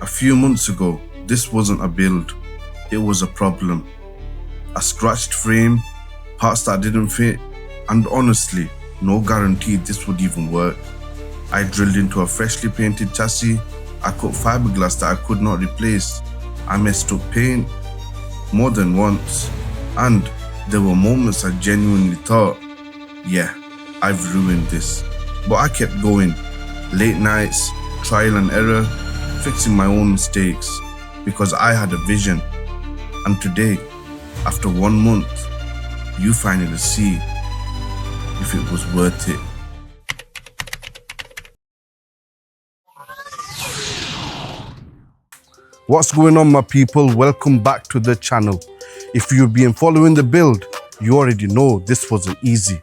A few months ago, this wasn't a build, it was a problem. A scratched frame, parts that didn't fit, and honestly, no guarantee this would even work. I drilled into a freshly painted chassis, I cut fiberglass that I could not replace, I messed up paint more than once, and there were moments I genuinely thought, yeah, I've ruined this. But I kept going, late nights, trial and error, fixing my own mistakes, because I had a vision. And today, after 1 month, you finally see if it was worth it. What's going on, my people? Welcome back to the channel. If you've been following the build, you already know this wasn't easy.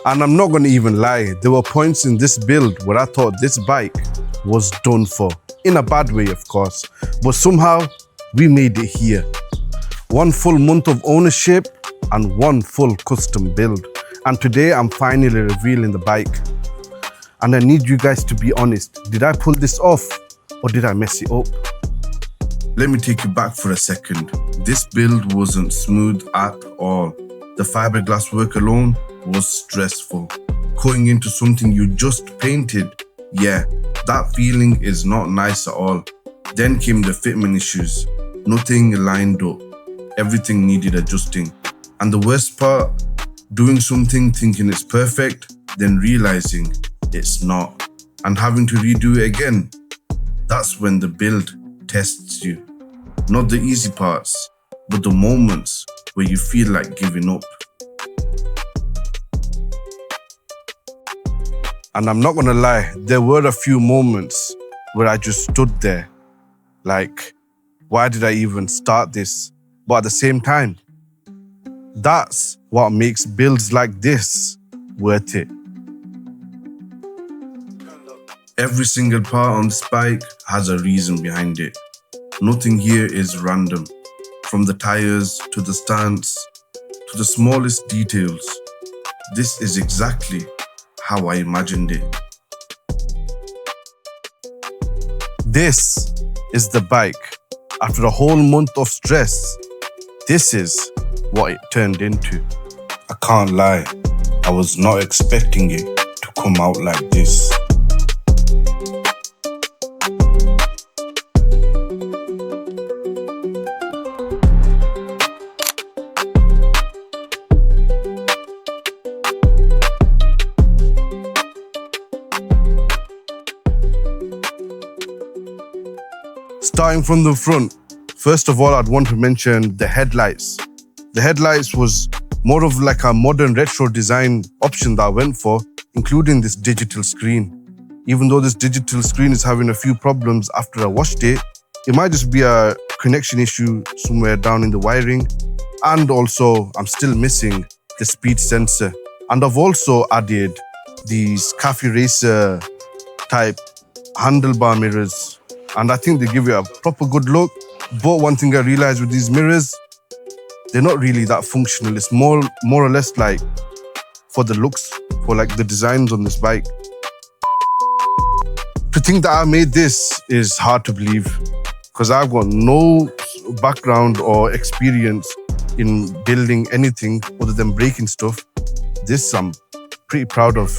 And I'm not gonna even lie, there were points in this build where I thought this bike was done for. In a bad way, of course, but somehow we made it here. 1 full month of ownership and 1 full custom build. And today I'm finally revealing the bike. And I need you guys to be honest, did I pull this off or did I mess it up? Let me take you back for a second. This build wasn't smooth at all. The fiberglass work alone was stressful. Cutting into something you just painted, yeah, that feeling is not nice at all. Then came the fitment issues. Nothing lined up. Everything needed adjusting. And the worst part, doing something thinking it's perfect, then realizing it's not. And having to redo it again. That's when the build tests you. Not the easy parts, but the moments where you feel like giving up. And I'm not gonna lie, there were a few moments where I just stood there, like, why did I even start this? But at the same time, that's what makes builds like this worth it. Every single part on this bike has a reason behind it. Nothing here is random. From the tires to the stance to the smallest details. This is exactly how I imagined it. This is the bike. After a whole month of stress, this is what it turned into. I can't lie, I was not expecting it to come out like this. Starting from the front, first of all, I'd want to mention the headlights. The headlights was more of like a modern retro design option that I went for, including this digital screen. Even though this digital screen is having a few problems after I washed it, it might just be a connection issue somewhere down in the wiring. And also, I'm still missing the speed sensor. And I've also added these Café Racer type handlebar mirrors. And I think they give you a proper good look. But one thing I realized with these mirrors, they're not really that functional. It's more or less like for the looks, for like the designs on this bike. To think that I made this is hard to believe because I've got no background or experience in building anything other than breaking stuff. This I'm pretty proud of.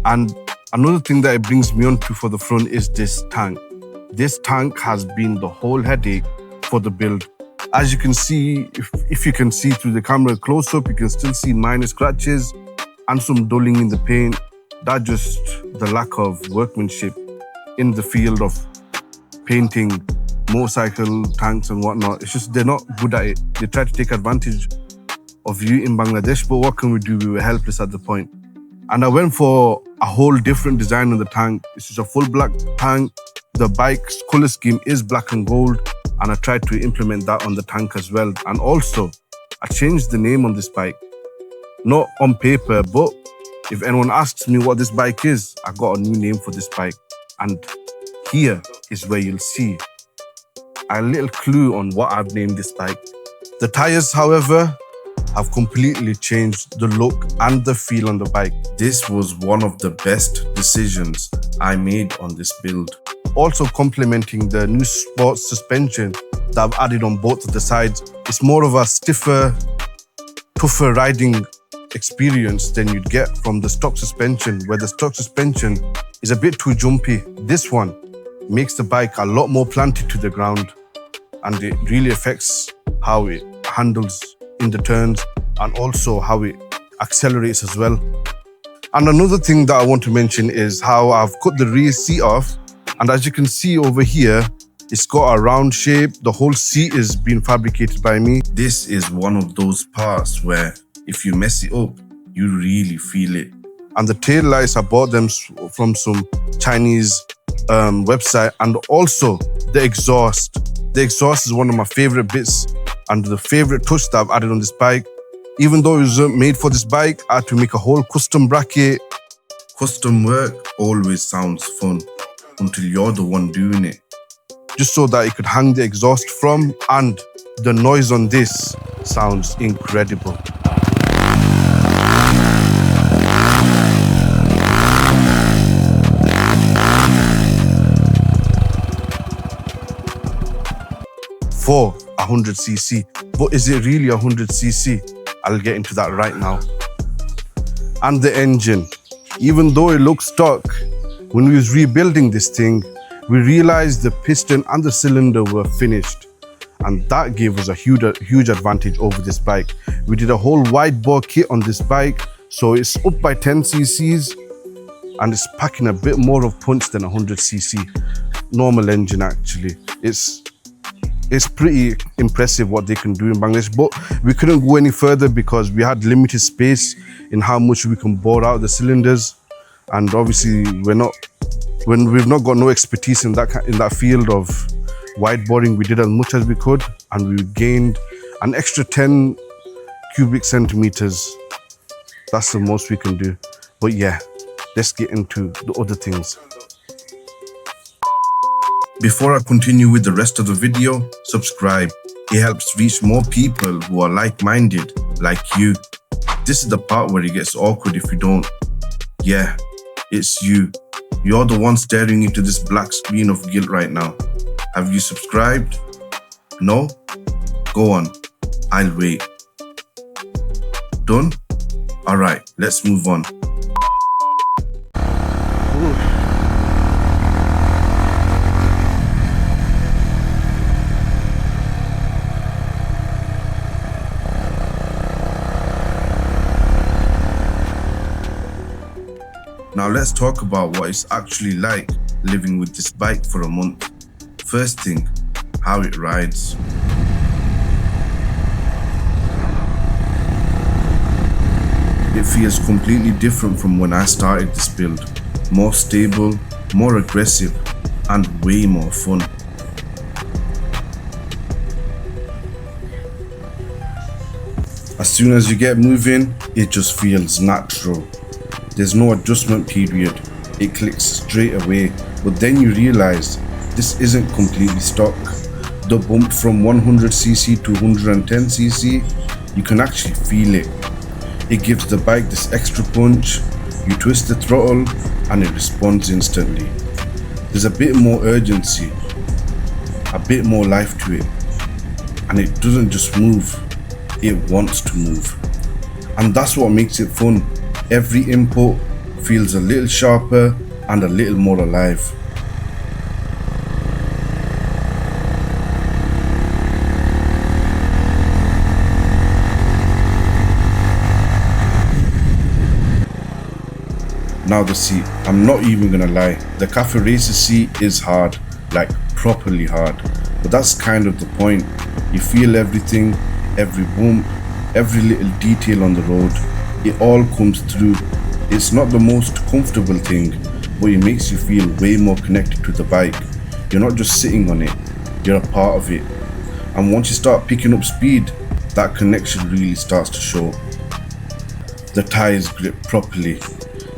And another thing that it brings me on to for the front is this tank. This tank has been the whole headache for the build. As you can see, if you can see through the camera close up, you can still see minor scratches and some dulling in the paint. That's just the lack of workmanship in the field of painting motorcycle tanks and whatnot. It's just they're not good at it. They try to take advantage of you in Bangladesh, but what can we do? We were helpless at the point. And I went for a whole different design on the tank. This is a full black tank. The bike's color scheme is black and gold, and I tried to implement that on the tank as well. And also, I changed the name on this bike. Not on paper, but if anyone asks me what this bike is, I got a new name for this bike. And here is where you'll see a little clue on what I've named this bike. The tires, however, have completely changed the look and the feel on the bike. This was one of the best decisions I made on this build. also complementing the new sports suspension that I've added on both of the sides. It's more of a stiffer, tougher riding experience than you'd get from the stock suspension, where the stock suspension is a bit too jumpy. This one makes the bike a lot more planted to the ground, and it really affects how it handles in the turns and also how it accelerates as well. And another thing that I want to mention is how I've cut the rear seat off, and as you can see over here, it's got a round shape. The whole seat is being fabricated by me. This is one of those parts where if you mess it up, you really feel it. And the tail lights, I bought them from some Chinese website, and also the exhaust. The exhaust is one of my favorite bits and the favorite touch that I've added on this bike. Even though it was made for this bike, I had to make a whole custom bracket. Custom work always sounds fun until you're the one doing it. Just so that it could hang the exhaust from, and the noise on this sounds incredible. For 100cc, but is it really 100cc? I'll get into that right now. And the engine, even though it looks stock, when we was rebuilding this thing, we realized the piston and the cylinder were finished, and that gave us a huge advantage over this bike. We did a whole wide bore kit on this bike, so it's up by 10cc's and it's packing a bit more of punch than 100cc normal engine. Actually, it's pretty impressive what they can do in Bangladesh, but we couldn't go any further because we had limited space in how much we can bore out the cylinders, and obviously we've not got no expertise in that field of wide boring. We did as much as we could, and we gained an extra 10 cubic centimeters. That's the most we can do. But yeah, let's get into the other things. Before I continue with the rest of the video, subscribe. It helps reach more people who are like-minded, like you. This is the part where it gets awkward if you don't. Yeah, it's you. You're the one staring into this black screen of guilt right now. Have you subscribed? No? Go on. I'll wait. Done? Alright, let's move on. Now let's talk about what it's actually like living with this bike for a month. First thing, how it rides. It feels completely different from when I started this build. More stable, more aggressive, and way more fun. As soon as you get moving, it just feels natural. There's no adjustment period, it clicks straight away, but then you realize this isn't completely stock. The bump from 100cc to 110cc, you can actually feel it. It gives the bike this extra punch, you twist the throttle and it responds instantly. There's a bit more urgency, a bit more life to it, and it doesn't just move, it wants to move. And that's what makes it fun. Every input feels a little sharper and a little more alive. Now the seat, I'm not even gonna lie, the Café Racer seat is hard, like properly hard, but that's kind of the point. You feel everything, every bump, every little detail on the road. It all comes through. It's not the most comfortable thing, but it makes you feel way more connected to the bike. You're not just sitting on it, you're a part of it. And once you start picking up speed, that connection really starts to show. The tires grip properly.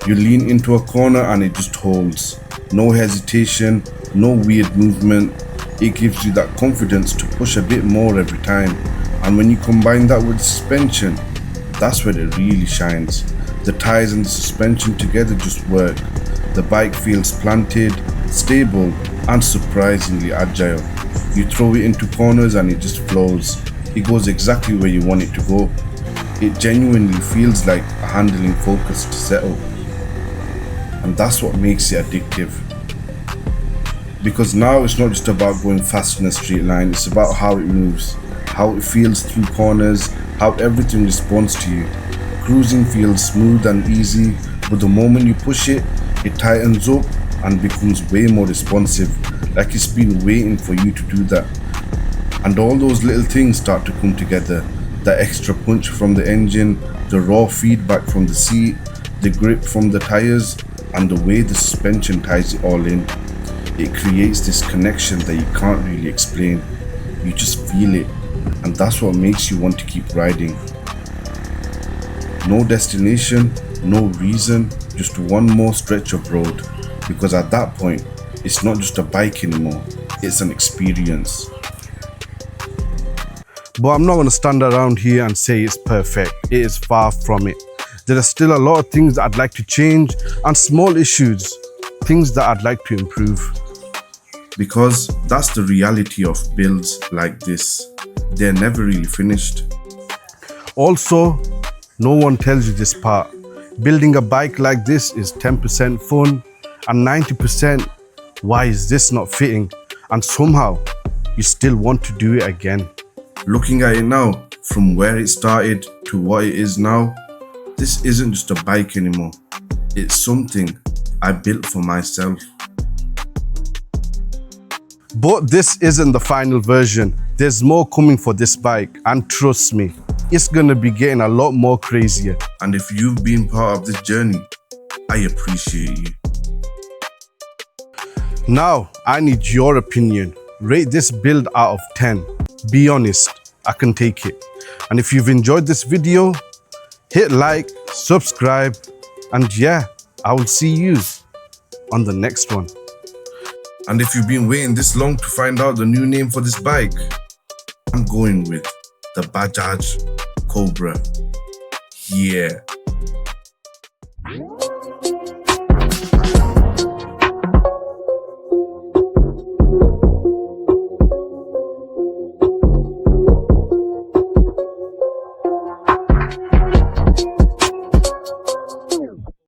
You lean into a corner and it just holds. No hesitation, no weird movement. It gives you that confidence to push a bit more every time. And when you combine that with suspension, that's where it really shines. The tires and the suspension together just work. The bike feels planted, stable, and surprisingly agile. You throw it into corners and it just flows. It goes exactly where you want it to go. It genuinely feels like a handling focused setup. And that's what makes it addictive. Because now it's not just about going fast in a straight line, it's about how it moves, how it feels through corners, how everything responds to you. Cruising feels smooth and easy, but the moment you push it, it tightens up and becomes way more responsive, like it's been waiting for you to do that. And all those little things start to come together. The extra punch from the engine, the raw feedback from the seat, the grip from the tires, and the way the suspension ties it all in. It creates this connection that you can't really explain. You just feel it, and that's what makes you want to keep riding. No destination, no reason, just one more stretch of road. Because at that point, it's not just a bike anymore, it's an experience. But I'm not going to stand around here and say it's perfect. It is far from it. There are still a lot of things that I'd like to change and small issues, things that I'd like to improve. Because that's the reality of builds like this. They're never really finished. Also, no one tells you this part. Building a bike like this is 10% fun and 90% why is this not fitting, and somehow you still want to do it again. Looking at it now, from where it started to what it is now, this isn't just a bike anymore. It's something I built for myself. But this isn't the final version. There's more coming for this bike, and trust me, it's gonna be getting a lot more crazier. And if you've been part of this journey, I appreciate you. Now, I need your opinion. Rate this build out of 10. Be honest, I can take it. And if you've enjoyed this video, hit like, subscribe, and yeah, I will see you on the next one. And if you've been waiting this long to find out the new name for this bike, I'm going with the Bajaj Cobra. Yeah.